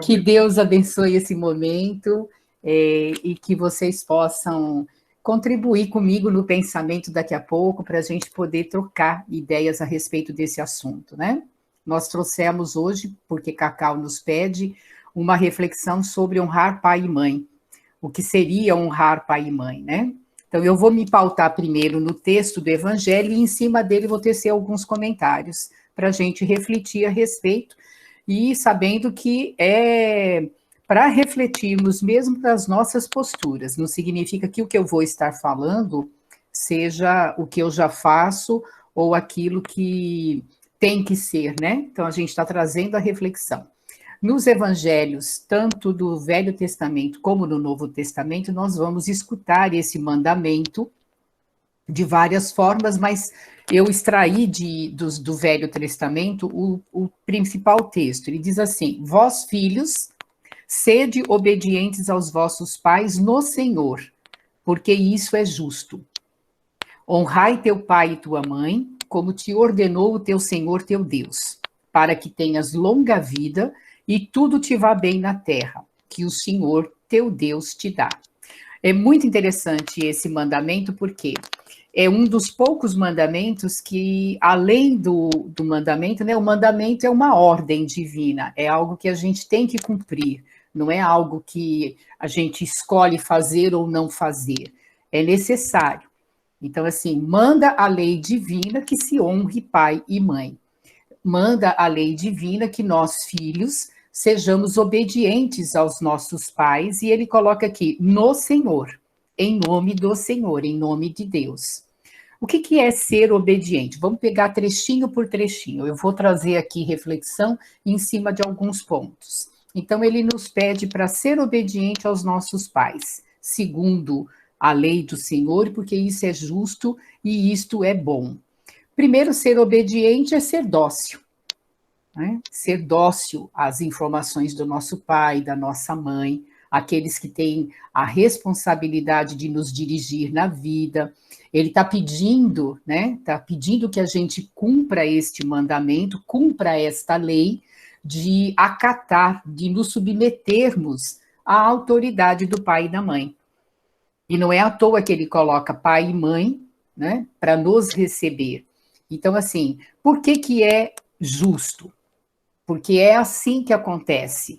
Que Deus abençoe esse momento e que vocês possam contribuir comigo no pensamento daqui a pouco para a gente poder trocar ideias a respeito desse assunto, né? Nós trouxemos hoje, porque Cacau nos pede, uma reflexão sobre honrar pai e mãe. O que seria honrar pai e mãe, né? Então, eu vou me pautar primeiro no texto do Evangelho e em cima dele vou tecer alguns comentários para a gente refletir a respeito e sabendo que é para refletirmos mesmo das nossas posturas. Não significa que o que eu vou estar falando seja o que eu já faço ou aquilo que tem que ser, né? Então, a gente está trazendo a reflexão. Nos evangelhos, tanto do Velho Testamento como do Novo Testamento, nós vamos escutar esse mandamento de várias formas, mas eu extraí do Velho Testamento o principal texto. Ele diz assim: vós, filhos, sede obedientes aos vossos pais no Senhor, porque isso é justo. Honrai teu pai e tua mãe, como te ordenou o teu Senhor teu Deus, para que tenhas longa vida e tudo te vá bem na terra, que o Senhor teu Deus te dá. É muito interessante esse mandamento, porque é um dos poucos mandamentos que, além do mandamento, né, o mandamento é uma ordem divina, é algo que a gente tem que cumprir, não é algo que a gente escolhe fazer ou não fazer, é necessário. Então, assim, manda a lei divina que se honre pai e mãe. Manda a lei divina que nós, filhos, sejamos obedientes aos nossos pais, e ele coloca aqui, no Senhor, em nome do Senhor, em nome de Deus. O que é ser obediente? Vamos pegar trechinho por trechinho. Eu vou trazer aqui reflexão em cima de alguns pontos. Então, ele nos pede para ser obediente aos nossos pais, segundo a lei do Senhor, porque isso é justo e isto é bom. Primeiro, ser obediente é ser dócil. Né? Ser dócil às informações do nosso pai, da nossa mãe, aqueles que têm a responsabilidade de nos dirigir na vida. Ele está pedindo, né? Está pedindo que a gente cumpra este mandamento, cumpra esta lei de acatar, de nos submetermos à autoridade do pai e da mãe. E não é à toa que ele coloca pai e mãe, né? Para nos receber. Então, assim, por que é justo? Porque é assim que acontece.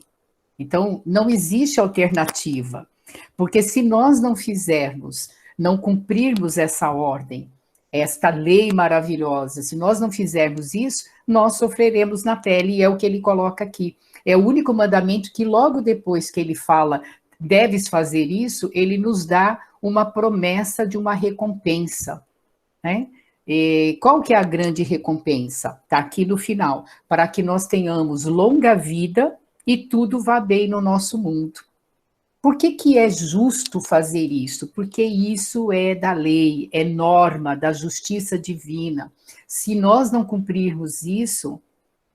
Então, não existe alternativa. Porque se nós não fizermos, não cumprirmos essa ordem, esta lei maravilhosa, se nós não fizermos isso, nós sofreremos na pele, e é o que ele coloca aqui. É o único mandamento que logo depois que ele fala, deves fazer isso, ele nos dá uma promessa de uma recompensa, né? E qual que é a grande recompensa? Está aqui no final, para que nós tenhamos longa vida e tudo vá bem no nosso mundo. Por que é justo fazer isso? Porque isso é da lei, é norma da justiça divina. Se nós não cumprirmos isso,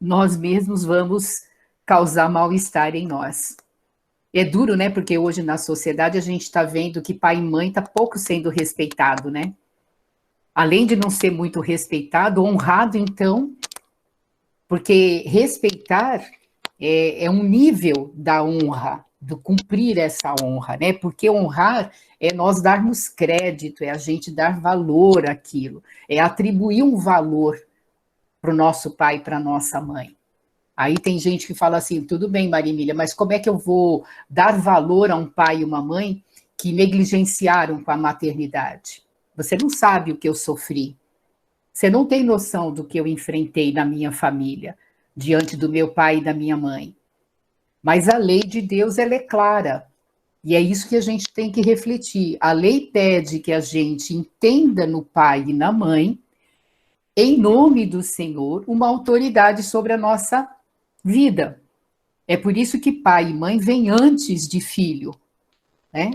nós mesmos vamos causar mal-estar em nós. É duro, né? Porque hoje na sociedade a gente está vendo que pai e mãe está pouco sendo respeitado, né? Além de não ser muito respeitado, honrado, então, porque respeitar é um nível da honra, do cumprir essa honra, né? Porque honrar é nós darmos crédito, é a gente dar valor àquilo, é atribuir um valor para o nosso pai e para a nossa mãe. Aí tem gente que fala assim, tudo bem, Marília, mas como é que eu vou dar valor a um pai e uma mãe que negligenciaram com a maternidade? Você não sabe o que eu sofri. Você não tem noção do que eu enfrentei na minha família, diante do meu pai e da minha mãe. Mas a lei de Deus, ela é clara. E é isso que a gente tem que refletir. A lei pede que a gente entenda no pai e na mãe, em nome do Senhor, uma autoridade sobre a nossa vida. É por isso que pai e mãe vêm antes de filho, né?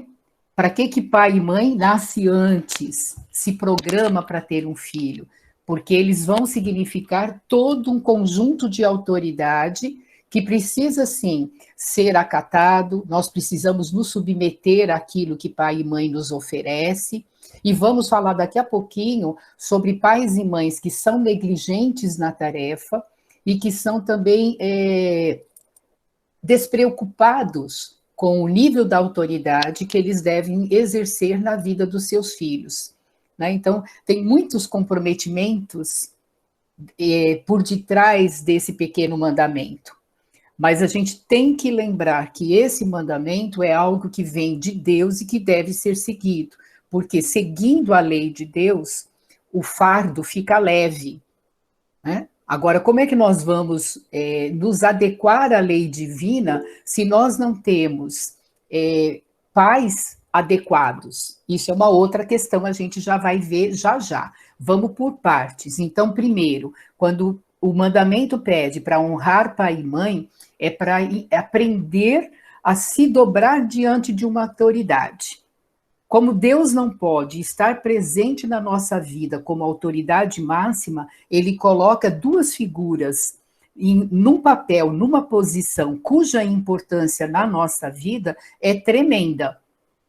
Para que pai e mãe nasce antes, se programa para ter um filho? Porque eles vão significar todo um conjunto de autoridade que precisa, sim, ser acatado, nós precisamos nos submeter àquilo que pai e mãe nos oferece, e vamos falar daqui a pouquinho sobre pais e mães que são negligentes na tarefa e que são também despreocupados com o nível da autoridade que eles devem exercer na vida dos seus filhos. Né? Então, tem muitos comprometimentos por detrás desse pequeno mandamento. Mas a gente tem que lembrar que esse mandamento é algo que vem de Deus e que deve ser seguido, porque seguindo a lei de Deus, o fardo fica leve. Né? Agora, como é que nós vamos nos adequar à lei divina se nós não temos pais adequados? Isso é uma outra questão, a gente já vai ver já já. Vamos por partes. Então, primeiro, quando o mandamento pede para honrar pai e mãe, é para aprender a se dobrar diante de uma autoridade. Como Deus não pode estar presente na nossa vida como autoridade máxima, ele coloca duas figuras num papel, numa posição cuja importância na nossa vida é tremenda.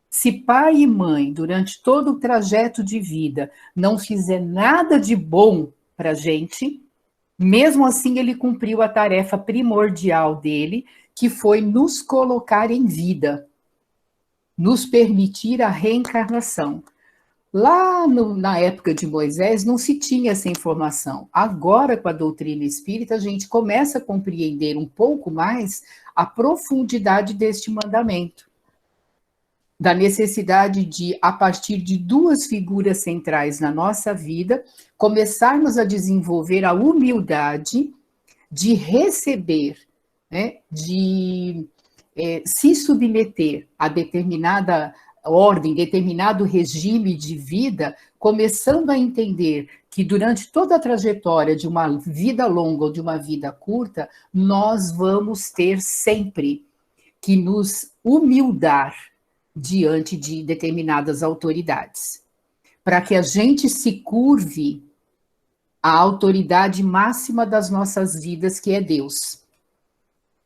Se pai e mãe, durante todo o trajeto de vida, não fizer nada de bom para a gente, mesmo assim ele cumpriu a tarefa primordial dele, que foi nos colocar em vida, nos permitir a reencarnação. Lá na época de Moisés não se tinha essa informação. Agora, com a doutrina espírita, a gente começa a compreender um pouco mais a profundidade deste mandamento. Da necessidade de, a partir de duas figuras centrais na nossa vida, começarmos a desenvolver a humildade de receber, né, de se submeter a determinada ordem, determinado regime de vida, começando a entender que durante toda a trajetória de uma vida longa ou de uma vida curta, nós vamos ter sempre que nos humildar diante de determinadas autoridades, para que a gente se curve à autoridade máxima das nossas vidas, que é Deus.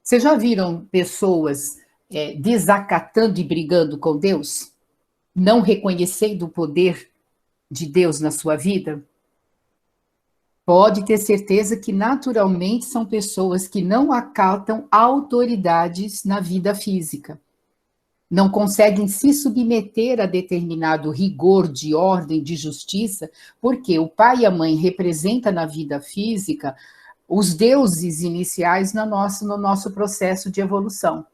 Vocês já viram pessoas desacatando e brigando com Deus? Não reconhecendo o poder de Deus na sua vida? Pode ter certeza que naturalmente são pessoas que não acatam autoridades na vida física. Não conseguem se submeter a determinado rigor de ordem, de justiça, porque o pai e a mãe representam na vida física os deuses iniciais no nosso processo de evolução.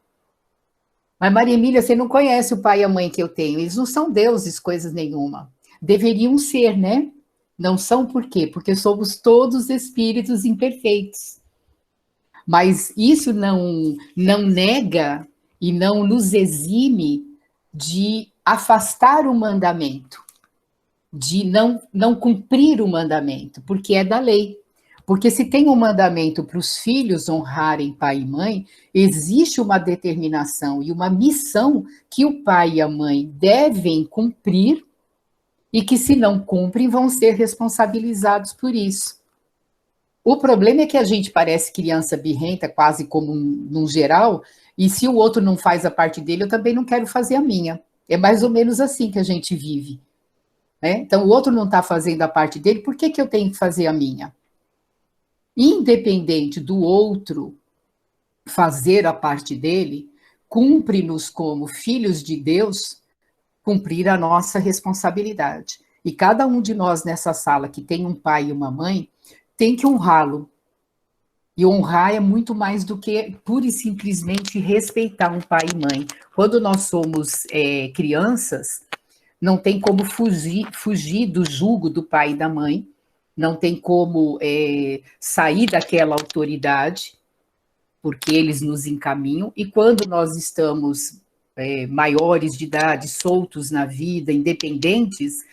Mas, Maria Emília, você não conhece o pai e a mãe que eu tenho, eles não são deuses, coisas nenhuma. Deveriam ser, né? Não são por quê? Porque somos todos espíritos imperfeitos. Mas isso não nega e não nos exime de afastar o mandamento, de não cumprir o mandamento, porque é da lei. Porque se tem um mandamento para os filhos honrarem pai e mãe, existe uma determinação e uma missão que o pai e a mãe devem cumprir e que, se não cumprem, vão ser responsabilizados por isso. O problema é que a gente parece criança birrenta, quase como num geral, e se o outro não faz a parte dele, eu também não quero fazer a minha. É mais ou menos assim que a gente vive. Né? Então, o outro não está fazendo a parte dele, por que eu tenho que fazer a minha? Independente do outro fazer a parte dele, cumpre-nos como filhos de Deus cumprir a nossa responsabilidade. E cada um de nós nessa sala que tem um pai e uma mãe tem que honrá-lo. E honrar é muito mais do que pura e simplesmente respeitar um pai e mãe. Quando nós somos crianças, não tem como fugir do jugo do pai e da mãe, não tem como sair daquela autoridade, porque eles nos encaminham, e quando nós estamos maiores de idade, soltos na vida, independentes,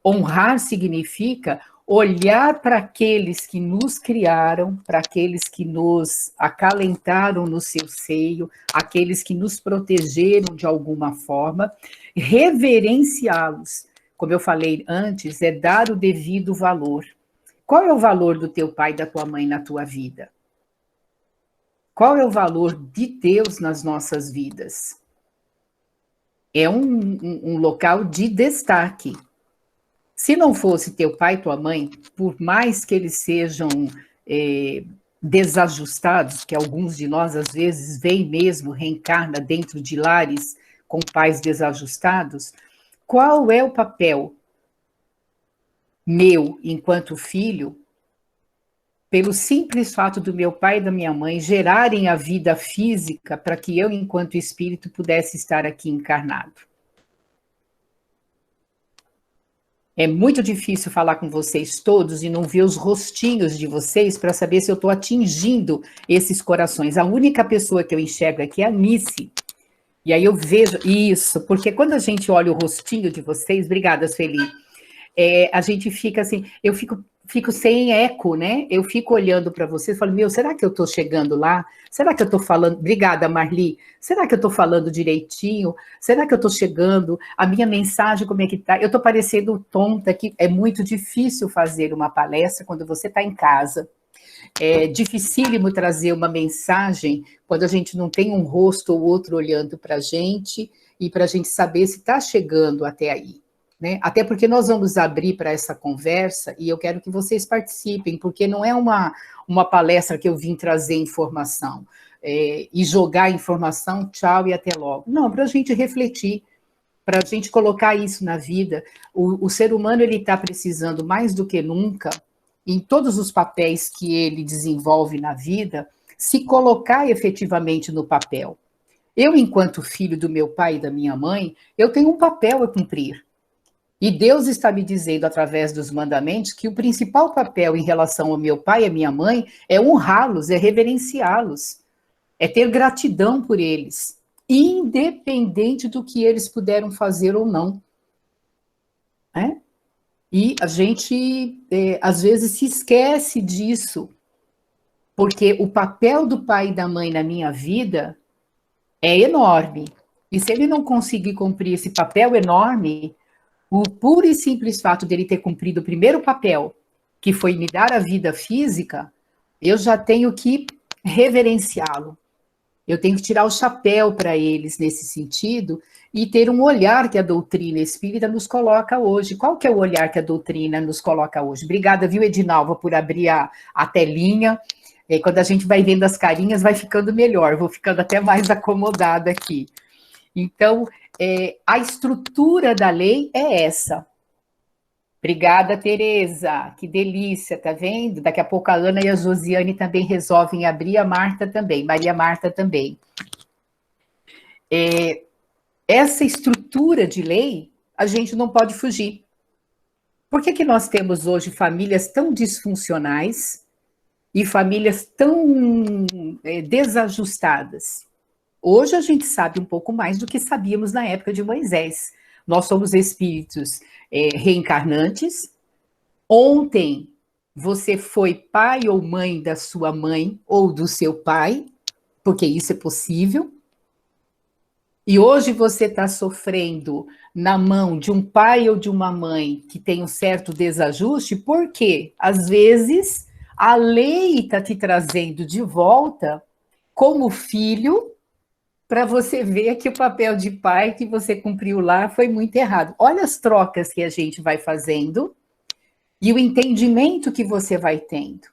honrar significa olhar para aqueles que nos criaram, para aqueles que nos acalentaram no seu seio, aqueles que nos protegeram de alguma forma, reverenciá-los. Como eu falei antes, é dar o devido valor. Qual é o valor do teu pai e da tua mãe na tua vida? Qual é o valor de Deus nas nossas vidas? É um local de destaque. Se não fosse teu pai e tua mãe, por mais que eles sejam desajustados, que alguns de nós, às vezes, vêm mesmo, reencarna dentro de lares com pais desajustados, qual é o papel meu, enquanto filho, pelo simples fato do meu pai e da minha mãe gerarem a vida física para que eu, enquanto espírito, pudesse estar aqui encarnado? É muito difícil falar com vocês todos e não ver os rostinhos de vocês para saber se eu estou atingindo esses corações. A única pessoa que eu enxergo aqui é a Nice. E aí eu vejo isso, porque quando a gente olha o rostinho de vocês, obrigada, Sueli, a gente fica assim, eu fico sem eco, né? Eu fico olhando para vocês e falo, meu, será que eu estou chegando lá? Será que eu estou falando? Obrigada, Marli. Será que eu estou falando direitinho? Será que eu estou chegando? A minha mensagem, como é que está? Eu estou parecendo tonta, que é muito difícil fazer uma palestra quando você está em casa. É dificílimo trazer uma mensagem quando a gente não tem um rosto ou outro olhando para a gente e para a gente saber se está chegando até aí. Né? Até porque nós vamos abrir para essa conversa e eu quero que vocês participem, porque não é uma palestra que eu vim trazer informação e jogar informação, tchau e até logo. Não, para a gente refletir, para a gente colocar isso na vida. O ser humano ele está precisando mais do que nunca, em todos os papéis que ele desenvolve na vida, se colocar efetivamente no papel. Eu, enquanto filho do meu pai e da minha mãe, eu tenho um papel a cumprir. E Deus está me dizendo, através dos mandamentos, que o principal papel em relação ao meu pai e à minha mãe é honrá-los, é reverenciá-los, é ter gratidão por eles, independente do que eles puderam fazer ou não. Né? E a gente, às vezes, se esquece disso, porque o papel do pai e da mãe na minha vida é enorme. E se ele não conseguir cumprir esse papel enorme, o puro e simples fato dele ter cumprido o primeiro papel, que foi me dar a vida física, eu já tenho que reverenciá-lo. Eu tenho que tirar o chapéu para eles nesse sentido e ter um olhar que a doutrina espírita nos coloca hoje. Qual que é o olhar que a doutrina nos coloca hoje? Obrigada, viu, Edinalva, por abrir a telinha. Quando a gente vai vendo as carinhas, vai ficando melhor. Vou ficando até mais acomodada aqui. Então, a estrutura da lei é essa. Obrigada, Tereza. Que delícia, tá vendo? Daqui a pouco a Ana e a Josiane também resolvem abrir, a Marta também, Maria Marta também. Essa estrutura de lei, a gente não pode fugir. Por que nós temos hoje famílias tão disfuncionais e famílias tão desajustadas? Hoje a gente sabe um pouco mais do que sabíamos na época de Moisés. Nós somos espíritos reencarnantes. Ontem você foi pai ou mãe da sua mãe ou do seu pai, porque isso é possível. E hoje você está sofrendo na mão de um pai ou de uma mãe que tem um certo desajuste, porque às vezes a lei está te trazendo de volta como filho, para você ver que o papel de pai que você cumpriu lá foi muito errado. Olha as trocas que a gente vai fazendo e o entendimento que você vai tendo.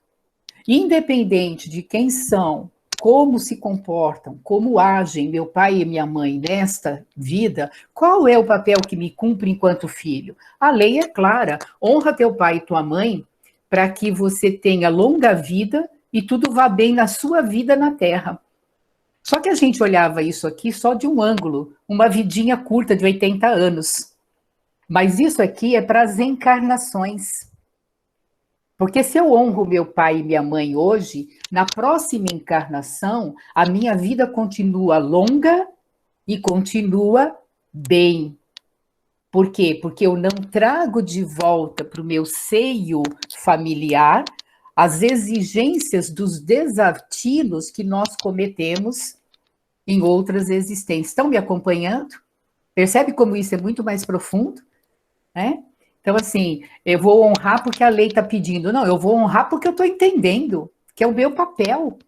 Independente de quem são, como se comportam, como agem meu pai e minha mãe nesta vida, qual é o papel que me cumpre enquanto filho? A lei é clara, honra teu pai e tua mãe para que você tenha longa vida e tudo vá bem na sua vida na Terra. Só que a gente olhava isso aqui só de um ângulo, uma vidinha curta de 80 anos. Mas isso aqui é para as encarnações. Porque se eu honro meu pai e minha mãe hoje, na próxima encarnação, a minha vida continua longa e continua bem. Por quê? Porque eu não trago de volta para o meu seio familiar as exigências dos desatinos que nós cometemos em outras existências. Estão me acompanhando? Percebe como isso é muito mais profundo? Né? Então, assim, eu vou honrar porque a lei está pedindo. Não, eu vou honrar porque eu estou entendendo que é o meu papel.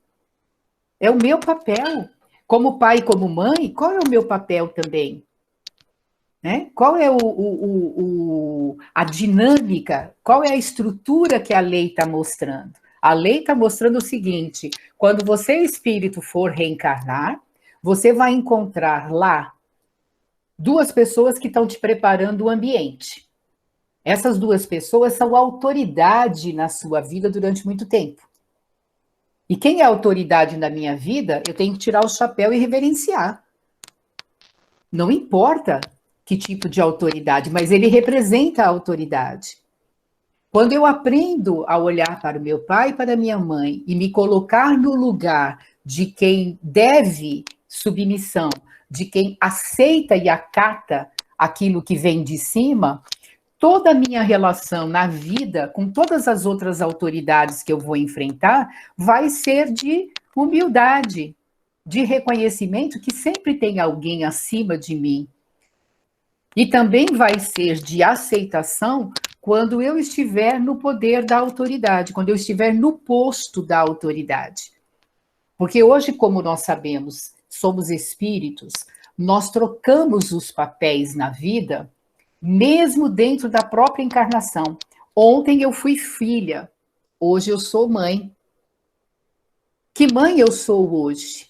É o meu papel. Como pai e como mãe, qual é o meu papel também? Né? Qual é a dinâmica, qual é a estrutura que a lei está mostrando? A lei está mostrando o seguinte: quando você, espírito, for reencarnar, você vai encontrar lá duas pessoas que estão te preparando o ambiente. Essas duas pessoas são autoridade na sua vida durante muito tempo. E quem é autoridade na minha vida, eu tenho que tirar o chapéu e reverenciar. Não importa que tipo de autoridade, mas ele representa a autoridade. Quando eu aprendo a olhar para o meu pai e para a minha mãe e me colocar no lugar de quem deve submissão, de quem aceita e acata aquilo que vem de cima, toda a minha relação na vida com todas as outras autoridades que eu vou enfrentar vai ser de humildade, de reconhecimento que sempre tem alguém acima de mim. E também vai ser de aceitação quando eu estiver no poder da autoridade, quando eu estiver no posto da autoridade. Porque hoje, como nós sabemos, somos espíritos, nós trocamos os papéis na vida, mesmo dentro da própria encarnação. Ontem eu fui filha, hoje eu sou mãe. Que mãe eu sou hoje?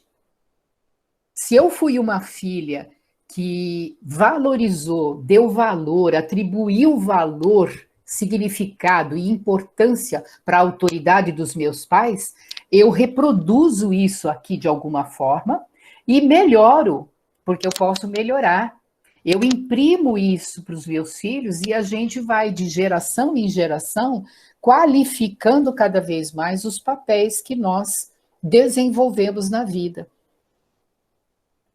Se eu fui uma filha que valorizou, deu valor, atribuiu valor, significado e importância para a autoridade dos meus pais, eu reproduzo isso aqui de alguma forma e melhoro, porque eu posso melhorar. Eu imprimo isso para os meus filhos e a gente vai de geração em geração qualificando cada vez mais os papéis que nós desenvolvemos na vida.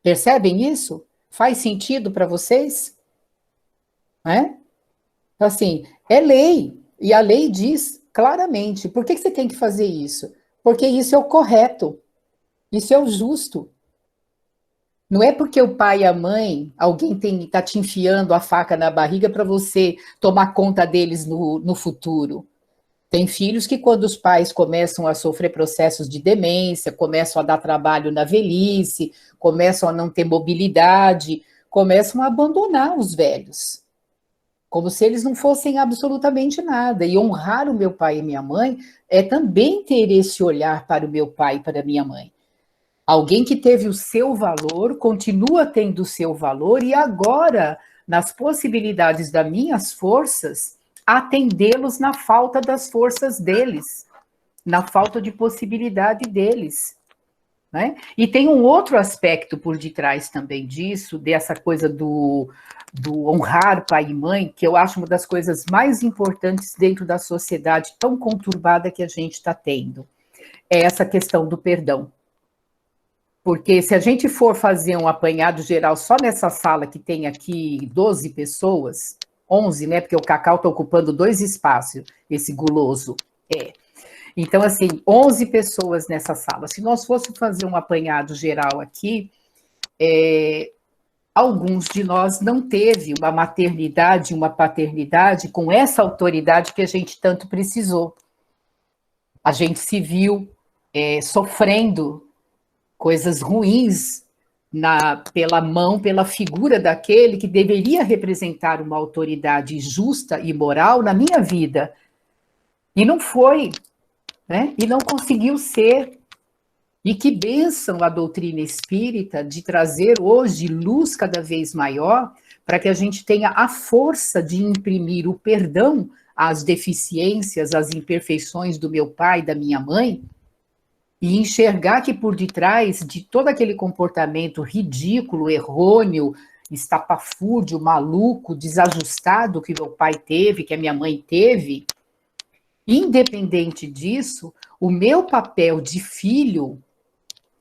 Percebem isso? Faz sentido para vocês? Né? Assim, é lei. E a lei diz claramente. Por que você tem que fazer isso? Porque isso é o correto. Isso é o justo. Não é porque o pai e a mãe, alguém está te enfiando a faca na barriga para você tomar conta deles no futuro. Tem filhos que, quando os pais começam a sofrer processos de demência, começam a dar trabalho na velhice, começam a não ter mobilidade, começam a abandonar os velhos, como se eles não fossem absolutamente nada. E honrar o meu pai e minha mãe é também ter esse olhar para o meu pai e para a minha mãe. Alguém que teve o seu valor, continua tendo o seu valor, e agora, nas possibilidades das minhas forças, atendê-los na falta das forças deles, na falta de possibilidade deles. Né? E tem um outro aspecto por detrás também disso, dessa coisa do honrar pai e mãe, que eu acho uma das coisas mais importantes dentro da sociedade tão conturbada que a gente está tendo. É essa questão do perdão. Porque se a gente for fazer um apanhado geral só nessa sala que tem aqui 12 pessoas, 11, né? Porque o Cacau está ocupando 2 espaços, esse guloso. Então, assim, 11 pessoas nessa sala. Se nós fôssemos fazer um apanhado geral aqui, alguns de nós não teve uma maternidade, uma paternidade com essa autoridade que a gente tanto precisou. A gente se viu sofrendo coisas ruins pela mão, pela figura daquele que deveria representar uma autoridade justa e moral na minha vida. E não foi, né? E não conseguiu ser. E que bênção a doutrina espírita de trazer hoje luz cada vez maior para que a gente tenha a força de imprimir o perdão às deficiências, às imperfeições do meu pai e da minha mãe, e enxergar que por detrás de todo aquele comportamento ridículo, errôneo, estapafúrdio, maluco, desajustado que meu pai teve, que a minha mãe teve, independente disso, o meu papel de filho,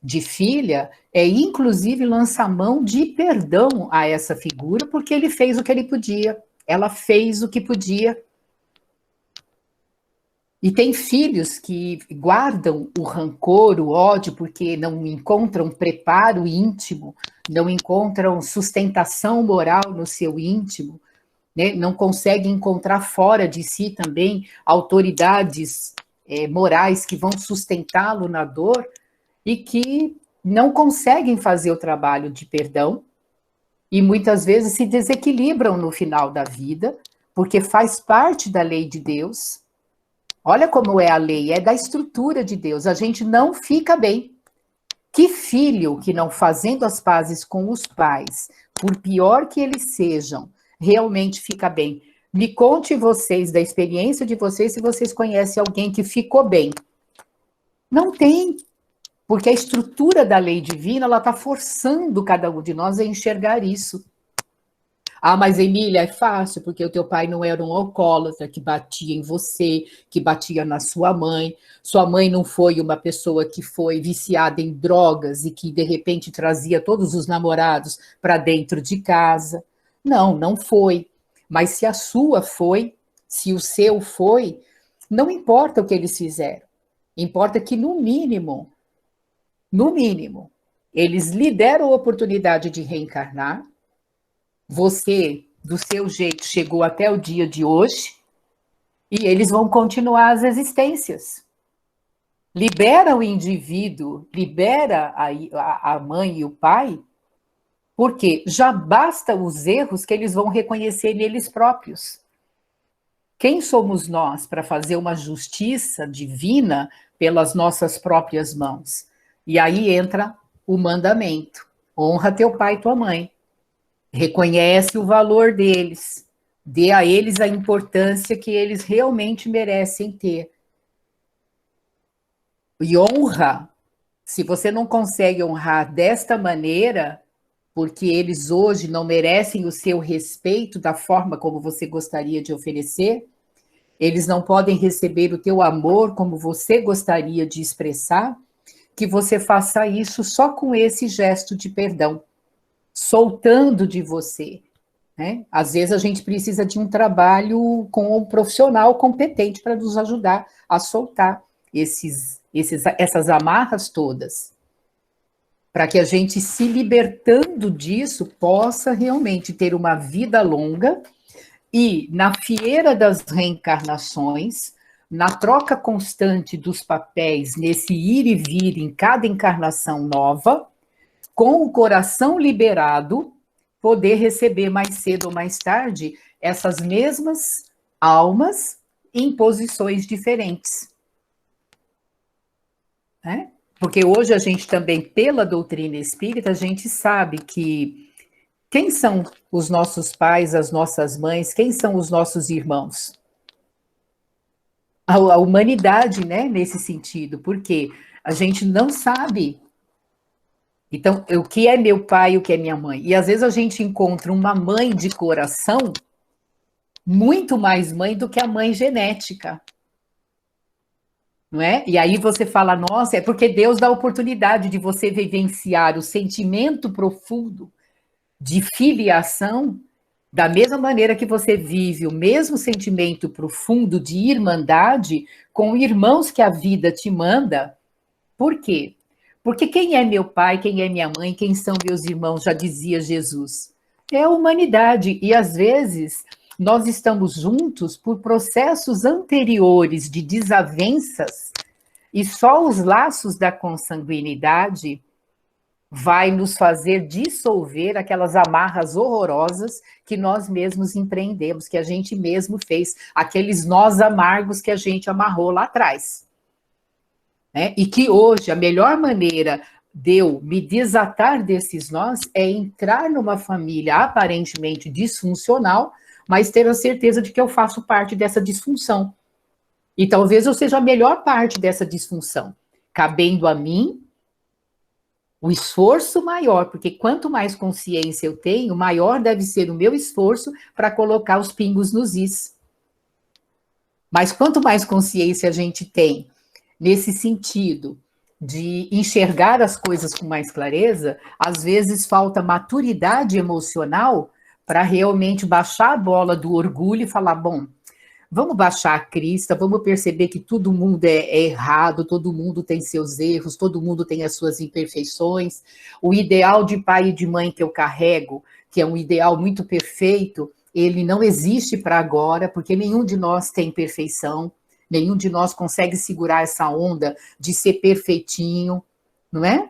de filha, é inclusive lançar mão de perdão a essa figura, porque ele fez o que ele podia, ela fez o que podia. E tem filhos que guardam o rancor, o ódio, porque não encontram preparo íntimo, não encontram sustentação moral no seu íntimo, né? Não conseguem encontrar fora de si também autoridades morais que vão sustentá-lo na dor e que não conseguem fazer o trabalho de perdão e muitas vezes se desequilibram no final da vida, porque faz parte da lei de Deus. Olha como é a lei, é da estrutura de Deus. A gente não fica bem. Que filho que não fazendo as pazes com os pais, por pior que eles sejam, realmente fica bem? Me conte vocês, da experiência de vocês, se vocês conhecem alguém que ficou bem. Não tem, porque a estrutura da lei divina, ela está forçando cada um de nós a enxergar isso. Ah, mas Emília, é fácil, porque o teu pai não era um alcoólatra que batia em você, que batia na sua mãe. Sua mãe não foi uma pessoa que foi viciada em drogas e que, de repente, trazia todos os namorados para dentro de casa. Não, não foi. Mas se a sua foi, se o seu foi, não importa o que eles fizeram. Importa que, no mínimo, eles lhe deram a oportunidade de reencarnar. Você, do seu jeito, chegou até o dia de hoje e eles vão continuar as existências. Libera o indivíduo, libera a mãe e o pai, porque já basta os erros que eles vão reconhecer neles próprios. Quem somos nós para fazer uma justiça divina pelas nossas próprias mãos? E aí entra o mandamento: honra teu pai e tua mãe. Reconhece o valor deles, dê a eles a importância que eles realmente merecem ter. E honra, se você não consegue honrar desta maneira, porque eles hoje não merecem o seu respeito da forma como você gostaria de oferecer, eles não podem receber o teu amor como você gostaria de expressar, que você faça isso só com esse gesto de perdão, soltando de você, né? Às vezes a gente precisa de um trabalho com um profissional competente para nos ajudar a soltar essas amarras todas, para que a gente, se libertando disso, possa realmente ter uma vida longa e, na fieira das reencarnações, na troca constante dos papéis, nesse ir e vir em cada encarnação nova, com o coração liberado, poder receber mais cedo ou mais tarde essas mesmas almas em posições diferentes. Né? Porque hoje a gente também, pela doutrina espírita, a gente sabe que quem são os nossos pais, as nossas mães, quem são os nossos irmãos? A humanidade, né, nesse sentido, porque a gente não sabe. Então, o que é meu pai e o que é minha mãe? E às vezes a gente encontra uma mãe de coração muito mais mãe do que a mãe genética. Não é? E aí você fala, nossa, é porque Deus dá a oportunidade de você vivenciar o sentimento profundo de filiação, da mesma maneira que você vive o mesmo sentimento profundo de irmandade com irmãos que a vida te manda. Por quê? Porque quem é meu pai, quem é minha mãe, quem são meus irmãos, já dizia Jesus. É a humanidade. E às vezes nós estamos juntos por processos anteriores de desavenças e só os laços da consanguinidade vai nos fazer dissolver aquelas amarras horrorosas que nós mesmos empreendemos, que a gente mesmo fez, aqueles nós amargos que a gente amarrou lá atrás. Né? E que hoje a melhor maneira de eu me desatar desses nós é entrar numa família aparentemente disfuncional, mas ter a certeza de que eu faço parte dessa disfunção. E talvez eu seja a melhor parte dessa disfunção, cabendo a mim o esforço maior, porque quanto mais consciência eu tenho, maior deve ser o meu esforço para colocar os pingos nos is. Mas quanto mais consciência a gente tem nesse sentido de enxergar as coisas com mais clareza, às vezes falta maturidade emocional para realmente baixar a bola do orgulho e falar, bom, vamos baixar a crista, vamos perceber que todo mundo é errado, todo mundo tem seus erros, todo mundo tem as suas imperfeições. O ideal de pai e de mãe que eu carrego, que é um ideal muito perfeito, ele não existe para agora, porque nenhum de nós tem perfeição, nenhum de nós consegue segurar essa onda de ser perfeitinho, não é?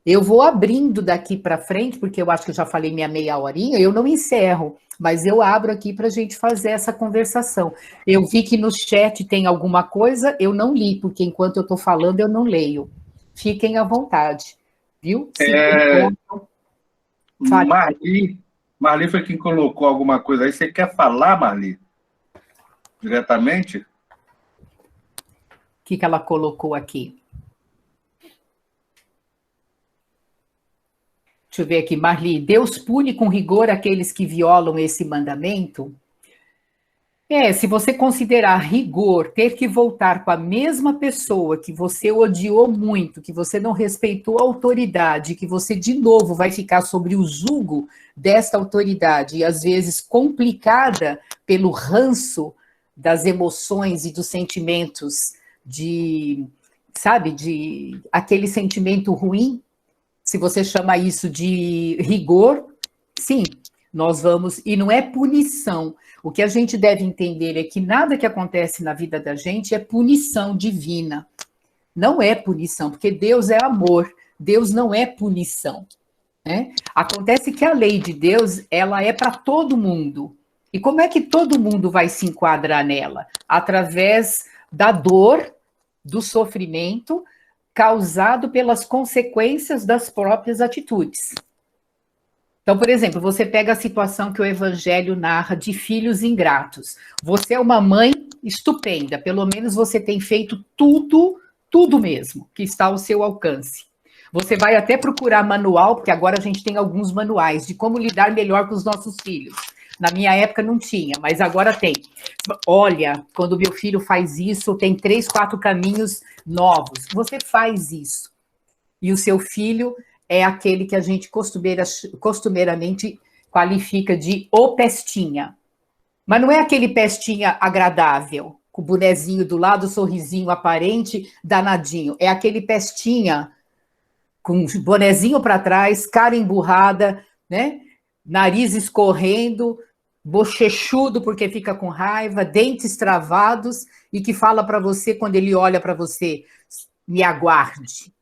Eu vou abrindo daqui para frente, porque eu acho que eu já falei minha meia horinha, eu não encerro, mas eu abro aqui para a gente fazer essa conversação. Eu vi que no chat tem alguma coisa, eu não li, porque enquanto eu estou falando, eu não leio. Fiquem à vontade, viu? Se fale. Marli foi quem colocou alguma coisa aí. Você quer falar, Marli? Diretamente? O que ela colocou aqui? Deixa eu ver aqui, Marli. Deus pune com rigor aqueles que violam esse mandamento? Se você considerar rigor ter que voltar com a mesma pessoa que você odiou muito, que você não respeitou a autoridade, que você de novo vai ficar sobre o jugo desta autoridade, e às vezes complicada pelo ranço das emoções e dos sentimentos de aquele sentimento ruim, se você chama isso de rigor, sim, nós vamos, e não é punição. O que a gente deve entender é que nada que acontece na vida da gente é punição divina. Não é punição, porque Deus é amor, Deus não é punição. Né? Acontece que a lei de Deus, ela é para todo mundo. E como é que todo mundo vai se enquadrar nela? Através da dor, do sofrimento, causado pelas consequências das próprias atitudes. Então, por exemplo, você pega a situação que o Evangelho narra de filhos ingratos. Você é uma mãe estupenda, pelo menos você tem feito tudo mesmo, que está ao seu alcance. Você vai até procurar manual, porque agora a gente tem alguns manuais de como lidar melhor com os nossos filhos. Na minha época não tinha, mas agora tem. Olha, quando meu filho faz isso, tem 3, 4 caminhos novos. Você faz isso. E o seu filho é aquele que a gente costumeiramente qualifica de o pestinha. Mas não é aquele pestinha agradável, com o bonezinho do lado, sorrisinho aparente, danadinho. É aquele pestinha com o bonezinho para trás, cara emburrada, né? Nariz escorrendo, bochechudo porque fica com raiva, dentes travados, e que fala para você, quando ele olha para você, me aguarde.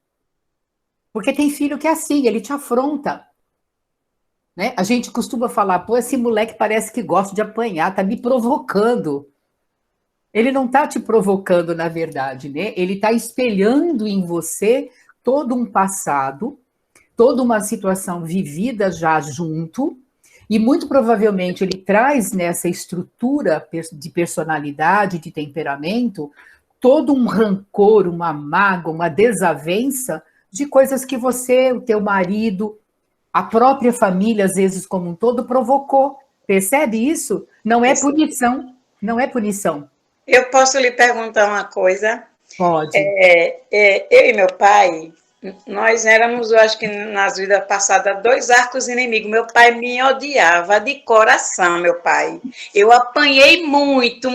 Porque tem filho que é assim, ele te afronta. Né? A gente costuma falar, pô, esse moleque parece que gosta de apanhar, tá me provocando. Ele não tá te provocando, na verdade, né? Ele tá espelhando em você todo um passado, toda uma situação vivida já junto, e muito provavelmente ele traz nessa estrutura de personalidade, de temperamento, todo um rancor, uma mágoa, uma desavença de coisas que você, o teu marido, a própria família, às vezes como um todo, provocou. Percebe isso? Não é punição, não é punição. Eu posso lhe perguntar uma coisa? Pode. Eu e meu pai, nós éramos, eu acho que nas vidas passadas, 2 arcos inimigos. Meu pai me odiava de coração, meu pai. Eu apanhei muito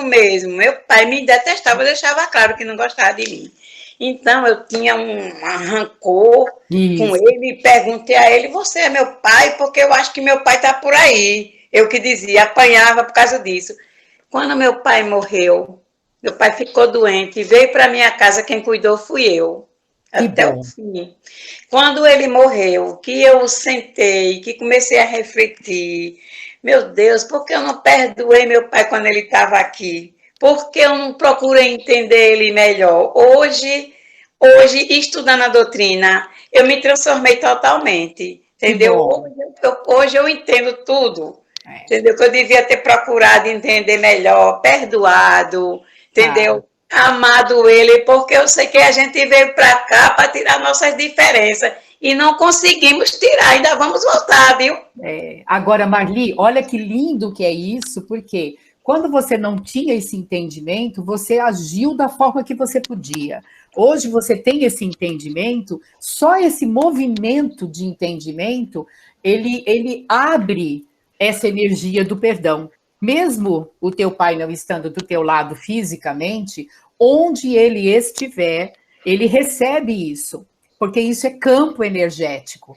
mesmo. Meu pai me detestava, deixava claro que não gostava de mim. Então, eu tinha um rancor com ele, perguntei a ele, você é meu pai? Porque eu acho que meu pai está por aí. Eu que dizia, apanhava por causa disso. Quando meu pai morreu, meu pai ficou doente, veio para minha casa, quem cuidou fui eu, até o fim. Quando ele morreu, que eu sentei, que comecei a refletir, meu Deus, por que eu não perdoei meu pai quando ele estava aqui? Por que eu não procurei entender ele melhor? Hoje, estudando a doutrina, eu me transformei totalmente, entendeu? Hoje eu entendo tudo. Entendeu? Que eu devia ter procurado entender melhor, perdoado, entendeu? Amado ele, porque eu sei que a gente veio para cá para tirar nossas diferenças e não conseguimos tirar, ainda vamos voltar, viu? Agora, Marli, olha que lindo que é isso, porque quando você não tinha esse entendimento, você agiu da forma que você podia. Hoje você tem esse entendimento, só esse movimento de entendimento, ele abre essa energia do perdão. Mesmo o teu pai não estando do teu lado fisicamente, onde ele estiver, ele recebe isso, porque isso é campo energético.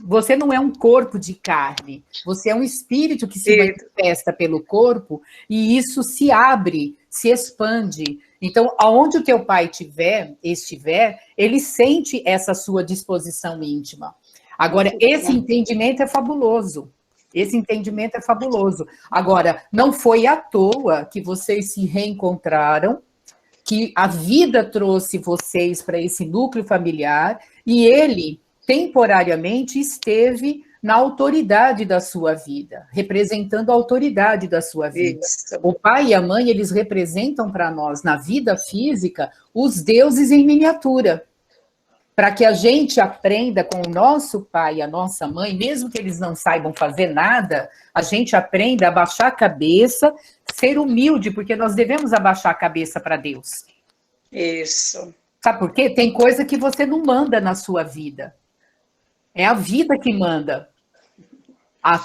Você não é um corpo de carne, você é um espírito que se manifesta pelo corpo, e isso se abre, se expande. Então, aonde o teu pai estiver, ele sente essa sua disposição íntima. Agora, esse entendimento é fabuloso. Esse entendimento é fabuloso. Agora, não foi à toa que vocês se reencontraram, que a vida trouxe vocês para esse núcleo familiar, e ele, temporariamente, esteve na autoridade da sua vida, representando a autoridade da sua vida. Isso. O pai e a mãe, eles representam para nós, na vida física, os deuses em miniatura. Para que a gente aprenda com o nosso pai e a nossa mãe, mesmo que eles não saibam fazer nada, a gente aprenda a abaixar a cabeça, ser humilde, porque nós devemos abaixar a cabeça para Deus. Isso. Sabe por quê? Tem coisa que você não manda na sua vida. É a vida que manda. A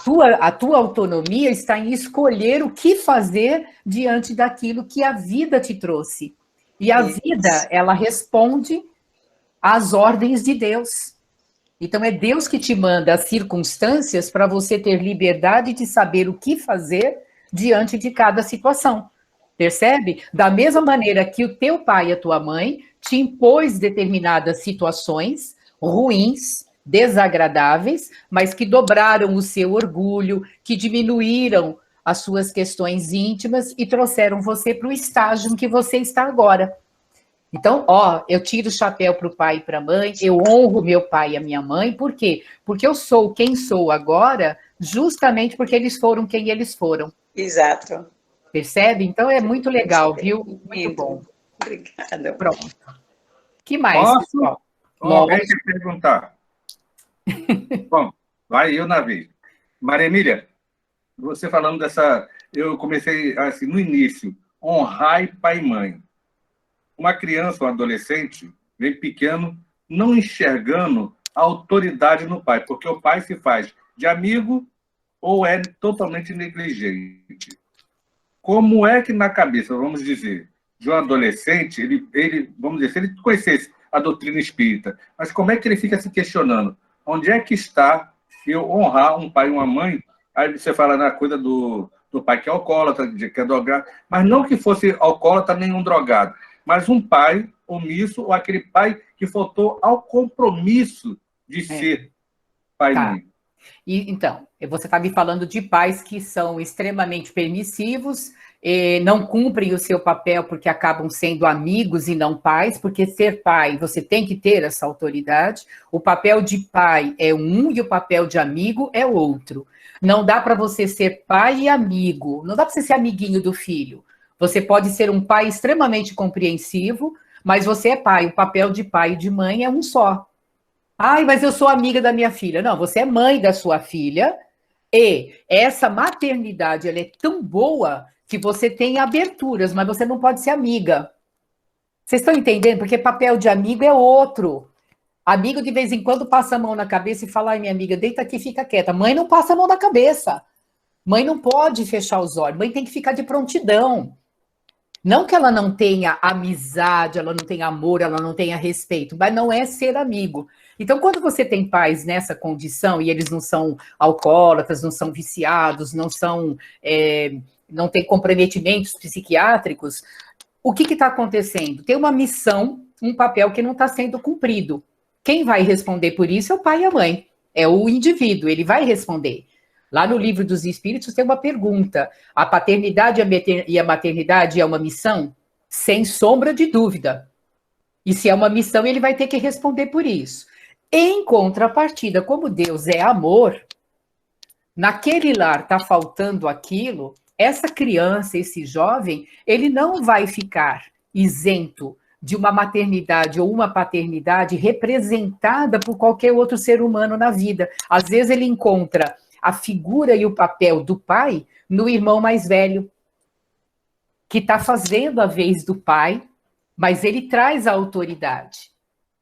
tua autonomia está em escolher o que fazer diante daquilo que a vida te trouxe. E a vida, ela responde às ordens de Deus. Então, é Deus que te manda as circunstâncias para você ter liberdade de saber o que fazer diante de cada situação. Percebe? Da mesma maneira que o teu pai e a tua mãe te impôs determinadas situações ruins, desagradáveis, mas que dobraram o seu orgulho, que diminuíram as suas questões íntimas e trouxeram você para o estágio em que você está agora. Então, eu tiro o chapéu para o pai e para a mãe, eu honro meu pai e a minha mãe, por quê? Porque eu sou quem sou agora, justamente porque eles foram quem eles foram. Exato. Percebe? Então, é muito legal, viu? Muito bom. Obrigada. Pronto. Que mais, Posso? pessoal? Alguém quer perguntar? Bom, vai eu na vez. Maria Emília, você falando dessa... Eu comecei, assim, no início, honrar pai e mãe. Uma criança, um adolescente, vem pequeno, não enxergando a autoridade no pai, porque o pai se faz de amigo ou é totalmente negligente. Como é que na cabeça, vamos dizer, de um adolescente, ele vamos dizer, se ele conhecesse a doutrina espírita, mas como é que ele fica se questionando? Onde é que está eu honrar um pai e uma mãe? Aí você fala na coisa do pai que é alcoólatra, que é drogado, mas não que fosse alcoólatra nenhum drogado, mas um pai omisso ou aquele pai que faltou ao compromisso de ser pai e mãe. E, então, você está me falando de pais que são extremamente permissivos, não cumprem o seu papel porque acabam sendo amigos e não pais, porque ser pai, você tem que ter essa autoridade. O papel de pai é um e o papel de amigo é outro. Não dá para você ser pai e amigo, não dá para você ser amiguinho do filho. Você pode ser um pai extremamente compreensivo, mas você é pai. O papel de pai e de mãe é um só. Ai, mas eu sou amiga da minha filha. Não, você é mãe da sua filha e essa maternidade ela é tão boa que você tem aberturas, mas você não pode ser amiga. Vocês estão entendendo? Porque papel de amigo é outro. Amigo, de vez em quando, passa a mão na cabeça e fala, ai, minha amiga, deita aqui e fica quieta. Mãe não passa a mão na cabeça. Mãe não pode fechar os olhos. Mãe tem que ficar de prontidão. Não que ela não tenha amizade, ela não tenha amor, ela não tenha respeito, mas não é ser amigo. Então, quando você tem pais nessa condição, e eles não são alcoólatras, não são viciados, não têm comprometimentos psiquiátricos, o que está acontecendo? Tem uma missão, um papel que não está sendo cumprido. Quem vai responder por isso é o pai e a mãe, é o indivíduo, ele vai responder. Lá no Livro dos Espíritos tem uma pergunta: a paternidade e a maternidade é uma missão? Sem sombra de dúvida. E se é uma missão, ele vai ter que responder por isso. Em contrapartida, como Deus é amor, naquele lar está faltando aquilo, essa criança, esse jovem, ele não vai ficar isento de uma maternidade ou uma paternidade representada por qualquer outro ser humano na vida. Às vezes ele encontra a figura e o papel do pai no irmão mais velho, que está fazendo a vez do pai, mas ele traz a autoridade.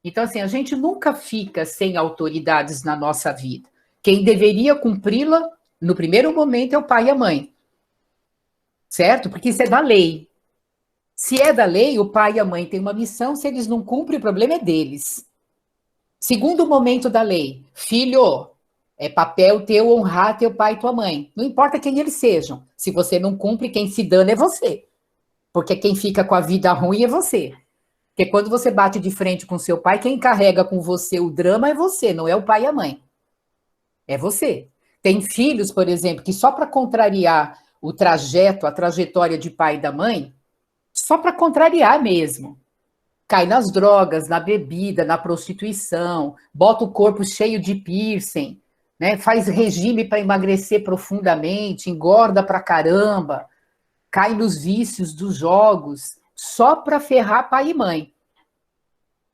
Então, assim, a gente nunca fica sem autoridades na nossa vida. Quem deveria cumpri-la, no primeiro momento, é o pai e a mãe. Certo? Porque isso é da lei. Se é da lei, o pai e a mãe têm uma missão, se eles não cumprem, o problema é deles. Segundo momento da lei, filho, é papel teu honrar teu pai e tua mãe. Não importa quem eles sejam. Se você não cumpre, quem se dana é você. Porque quem fica com a vida ruim é você. Porque quando você bate de frente com seu pai, quem carrega com você o drama é você, não é o pai e a mãe. É você. Tem filhos, por exemplo, que só para contrariar o trajeto, a trajetória de pai e da mãe, só para contrariar mesmo. Cai nas drogas, na bebida, na prostituição, bota o corpo cheio de piercing, né? Faz regime para emagrecer profundamente, engorda pra caramba, cai nos vícios dos jogos, só para ferrar pai e mãe.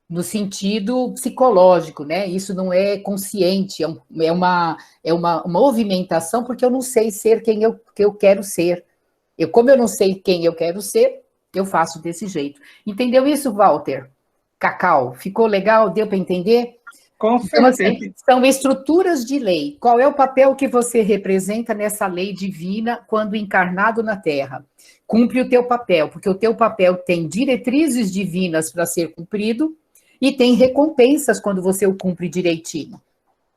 No sentido psicológico, né? Isso não é consciente, é uma movimentação, porque eu não sei ser que eu quero ser. Como eu não sei quem eu quero ser, eu faço desse jeito. Entendeu isso, Walter? Cacau, ficou legal? Deu para entender? Com Então, assim, certeza. são estruturas de lei. Qual é o papel que você representa nessa lei divina quando encarnado na Terra? Cumpre o teu papel, porque o teu papel tem diretrizes divinas para ser cumprido e tem recompensas quando você o cumpre direitinho.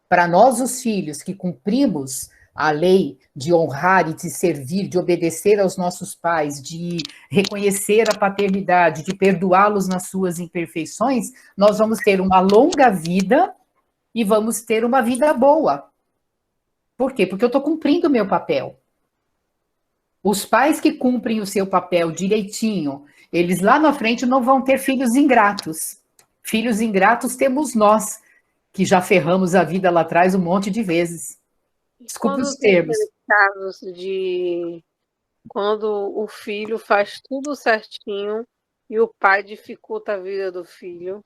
Para nós, os filhos que cumprimos a lei de honrar e de servir, de obedecer aos nossos pais, de reconhecer a paternidade, de perdoá-los nas suas imperfeições, nós vamos ter uma longa vida e vamos ter uma vida boa. Por quê? Porque eu estou cumprindo o meu papel. Os pais que cumprem o seu papel direitinho, eles lá na frente não vão ter filhos ingratos. Filhos ingratos temos nós, que já ferramos a vida lá atrás um monte de vezes. Desculpe os termos. Casos de quando o filho faz tudo certinho e o pai dificulta a vida do filho.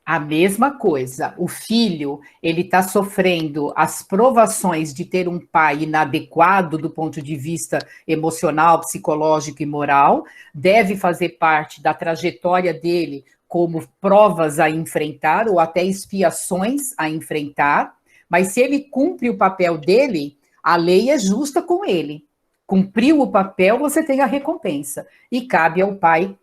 A mesma coisa. O filho, ele está sofrendo as provações de ter um pai inadequado do ponto de vista emocional, psicológico e moral, deve fazer parte da trajetória dele como provas a enfrentar ou até expiações a enfrentar, mas se ele cumpre o papel dele, a lei é justa com ele. Cumpriu o papel, você tem a recompensa. E cabe ao pai,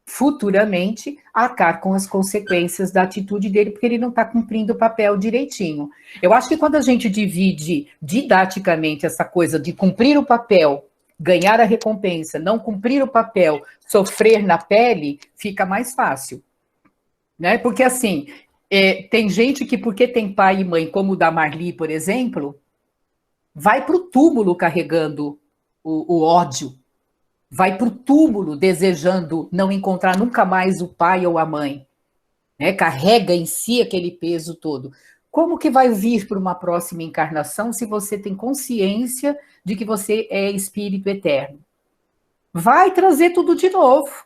futuramente, arcar com as consequências da atitude dele, porque ele não está cumprindo o papel direitinho. Eu acho que quando a gente divide didaticamente essa coisa de cumprir o papel, ganhar a recompensa, não cumprir o papel, sofrer na pele, fica mais fácil. Né? Porque, assim, tem gente que, porque tem pai e mãe, como o da Marli, por exemplo, vai para o túmulo carregando o ódio, vai para o túmulo desejando não encontrar nunca mais o pai ou a mãe, né? Carrega em si aquele peso todo. Como que vai vir para uma próxima encarnação se você tem consciência de que você é espírito eterno? Vai trazer tudo de novo.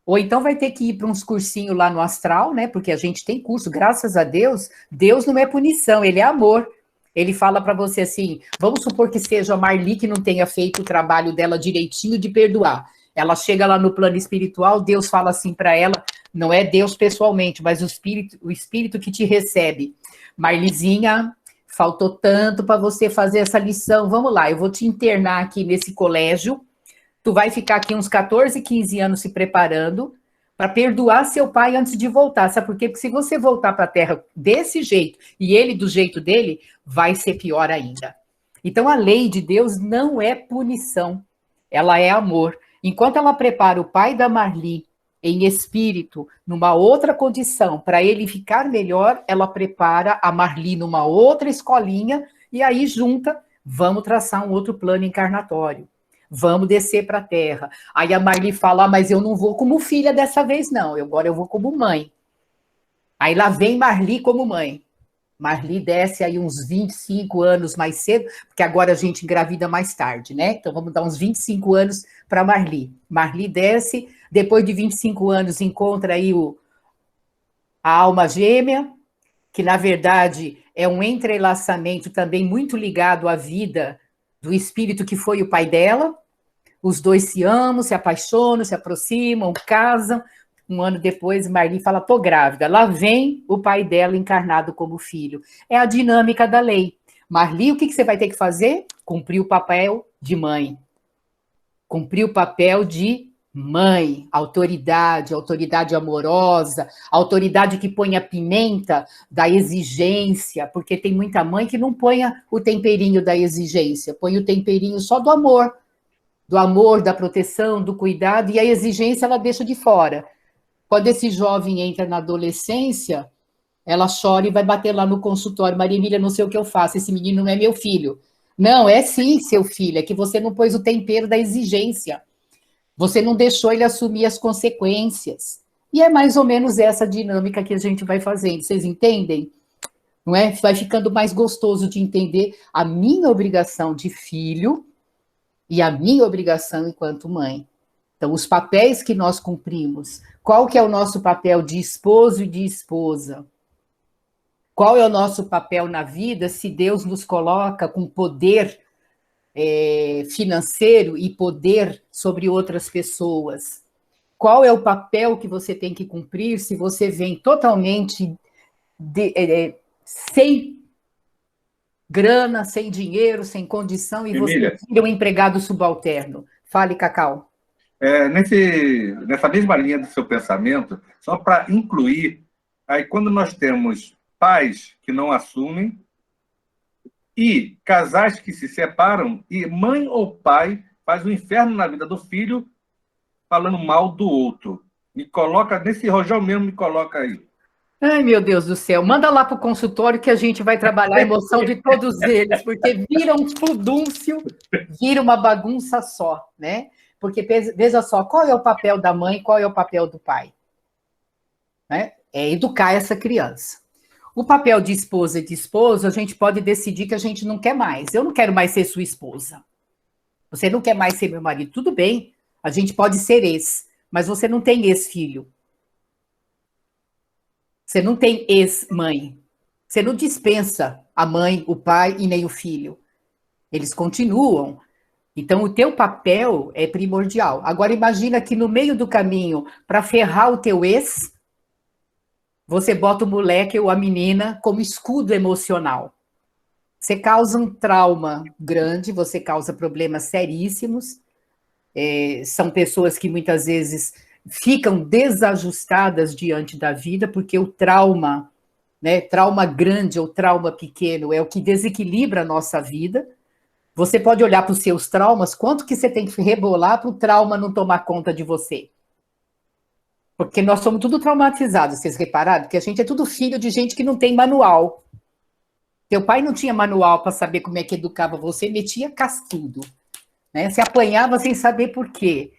Ou então vai ter que ir para uns cursinhos lá no astral, né? Porque a gente tem curso, graças a Deus. Deus não é punição, ele é amor. Ele fala para você assim, vamos supor que seja a Marli que não tenha feito o trabalho dela direitinho de perdoar. Ela chega lá no plano espiritual, Deus fala assim para ela, não é Deus pessoalmente, mas o espírito que te recebe. Marlizinha, faltou tanto para você fazer essa lição, vamos lá, eu vou te internar aqui nesse colégio, tu vai ficar aqui uns 14, 15 anos se preparando para perdoar seu pai antes de voltar. Sabe por quê? Porque se você voltar para a Terra desse jeito e ele do jeito dele, vai ser pior ainda. Então, a lei de Deus não é punição, ela é amor. Enquanto ela prepara o pai da Marli em espírito, numa outra condição, para ele ficar melhor, ela prepara a Marli numa outra escolinha e aí junta, vamos traçar um outro plano encarnatório. Vamos descer para a Terra. Aí a Marli fala, mas eu não vou como filha dessa vez, não. Agora eu vou como mãe. Aí lá vem Marli como mãe. Marli desce aí uns 25 anos mais cedo, porque agora a gente engravida mais tarde, né? Então vamos dar uns 25 anos para Marli. Marli desce, depois de 25 anos encontra aí a alma gêmea, que na verdade é um entrelaçamento também muito ligado à vida do espírito que foi o pai dela. Os dois se amam, se apaixonam, se aproximam, casam. Um ano depois, Marli fala, tô grávida. Lá vem o pai dela encarnado como filho. É a dinâmica da lei. Marli, o que você vai ter que fazer? Cumprir o papel de mãe. Cumprir o papel de mãe, autoridade amorosa, autoridade que põe a pimenta da exigência, porque tem muita mãe que não põe o temperinho da exigência, põe o temperinho só do amor. do amor, da proteção, do cuidado, e a exigência ela deixa de fora. Quando esse jovem entra na adolescência, ela chora e vai bater lá no consultório. Maria Emília, não sei o que eu faço, esse menino não é meu filho. Não, é sim seu filho, é que você não pôs o tempero da exigência. Você não deixou ele assumir as consequências. E é mais ou menos essa dinâmica que a gente vai fazendo. Vocês entendem? Não é? Vai ficando mais gostoso de entender a minha obrigação de filho e a minha obrigação enquanto mãe. Então, os papéis que nós cumprimos. Qual que é o nosso papel de esposo e de esposa? Qual é o nosso papel na vida se Deus nos coloca com poder financeiro e poder sobre outras pessoas? Qual é o papel que você tem que cumprir se você vem totalmente sem grana, sem dinheiro, sem condição, e Emília, você vira um empregado subalterno? Fale, Cacau. Nessa mesma linha do seu pensamento, só para incluir, aí quando nós temos pais que não assumem e casais que se separam e mãe ou pai faz um inferno na vida do filho falando mal do outro. Me coloca, nesse rojão mesmo, me coloca aí. Ai, meu Deus do céu, manda lá para o consultório que a gente vai trabalhar a emoção de todos eles, porque vira um furdúncio, vira uma bagunça só, né? Porque, veja só, qual é o papel da mãe, qual é o papel do pai? Né? É educar essa criança. O papel de esposa e de esposo, a gente pode decidir que a gente não quer mais. Eu não quero mais ser sua esposa. Você não quer mais ser meu marido. Tudo bem, a gente pode ser ex, mas você não tem ex-filho. Você não tem ex-mãe. Você não dispensa a mãe, o pai e nem o filho. Eles continuam. Então, o teu papel é primordial. Agora, imagina que no meio do caminho, para ferrar o teu ex, você bota o moleque ou a menina como escudo emocional. Você causa um trauma grande, você causa problemas seríssimos. São pessoas que muitas vezes ficam desajustadas diante da vida, porque o trauma, né, trauma grande ou trauma pequeno, é o que desequilibra a nossa vida. Você pode olhar para os seus traumas, quanto que você tem que rebolar para o trauma não tomar conta de você. Porque nós somos tudo traumatizados, vocês repararam? Que a gente é tudo filho de gente que não tem manual. Teu pai não tinha manual para saber como é que educava você, metia castudo. Né? Você apanhava sem saber por quê.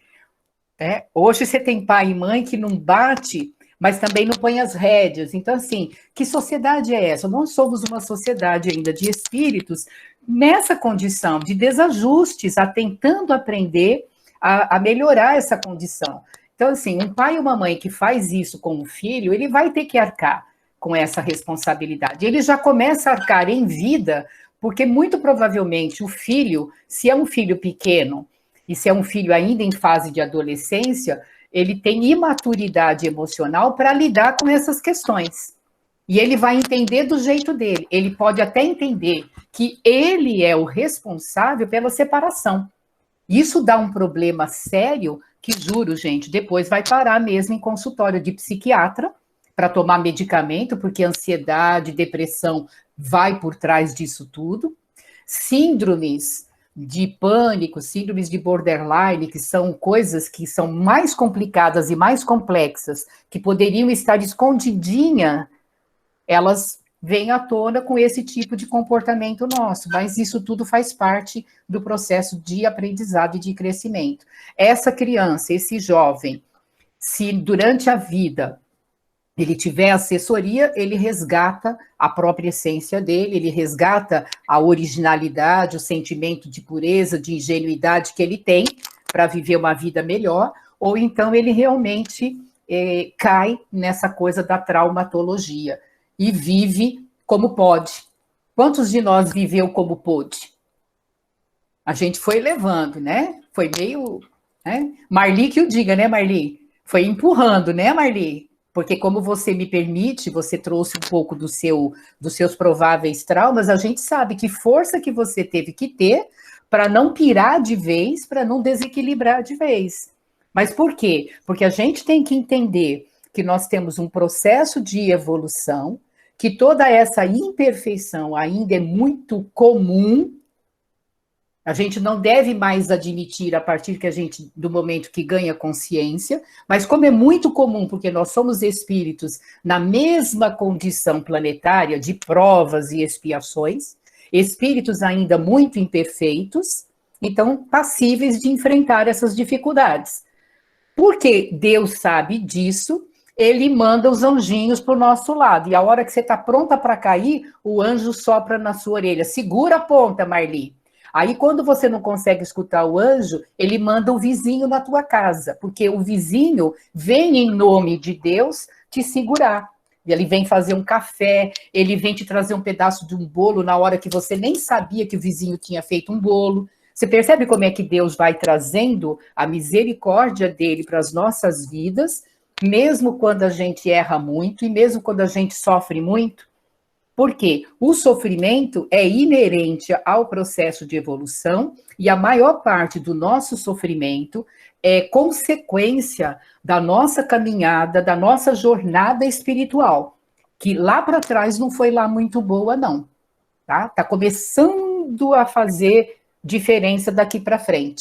Hoje você tem pai e mãe que não bate, mas também não põe as rédeas. Então, assim, que sociedade é essa? Nós somos uma sociedade ainda de espíritos nessa condição de desajustes, tentando aprender a melhorar essa condição. Então, assim, um pai e uma mãe que faz isso com o filho, ele vai ter que arcar com essa responsabilidade. Ele já começa a arcar em vida, porque muito provavelmente o filho, se é um filho pequeno, e se é um filho ainda em fase de adolescência, ele tem imaturidade emocional para lidar com essas questões. E ele vai entender do jeito dele. Ele pode até entender que ele é o responsável pela separação. Isso dá um problema sério que, juro, gente, depois vai parar mesmo em consultório de psiquiatra para tomar medicamento, porque ansiedade, depressão vai por trás disso tudo. Síndromes de pânico, síndromes de borderline, que são coisas que são mais complicadas e mais complexas, que poderiam estar escondidinhas, elas vêm à tona com esse tipo de comportamento nosso, mas isso tudo faz parte do processo de aprendizado e de crescimento. Essa criança, esse jovem, se durante a vida ele tiver assessoria, ele resgata a própria essência dele, ele resgata a originalidade, o sentimento de pureza, de ingenuidade que ele tem para viver uma vida melhor, ou então ele realmente cai nessa coisa da traumatologia e vive como pode. Quantos de nós viveu como pôde? A gente foi levando, né? Foi meio... Né? Marli que o diga, né, Marli? Foi empurrando, né, Marli? Porque como você me permite, você trouxe um pouco dos seus prováveis traumas, a gente sabe que força que você teve que ter para não pirar de vez, para não desequilibrar de vez. Mas por quê? Porque a gente tem que entender que nós temos um processo de evolução, que toda essa imperfeição ainda é muito comum, A gente não deve mais admitir a partir do momento que ganha consciência, mas como é muito comum, porque nós somos espíritos na mesma condição planetária de provas e expiações, espíritos ainda muito imperfeitos, então passíveis de enfrentar essas dificuldades. Porque Deus sabe disso, ele manda os anjinhos para o nosso lado. E a hora que você está pronta para cair, o anjo sopra na sua orelha. Segura a ponta, Marli. Aí, quando você não consegue escutar o anjo, ele manda o vizinho na tua casa, porque o vizinho vem em nome de Deus te segurar. Ele vem fazer um café, ele vem te trazer um pedaço de um bolo na hora que você nem sabia que o vizinho tinha feito um bolo. Você percebe como é que Deus vai trazendo a misericórdia dele para as nossas vidas, mesmo quando a gente erra muito e mesmo quando a gente sofre muito? Porque o sofrimento é inerente ao processo de evolução e a maior parte do nosso sofrimento é consequência da nossa caminhada, da nossa jornada espiritual, que lá para trás não foi lá muito boa, não. Tá começando a fazer diferença daqui para frente.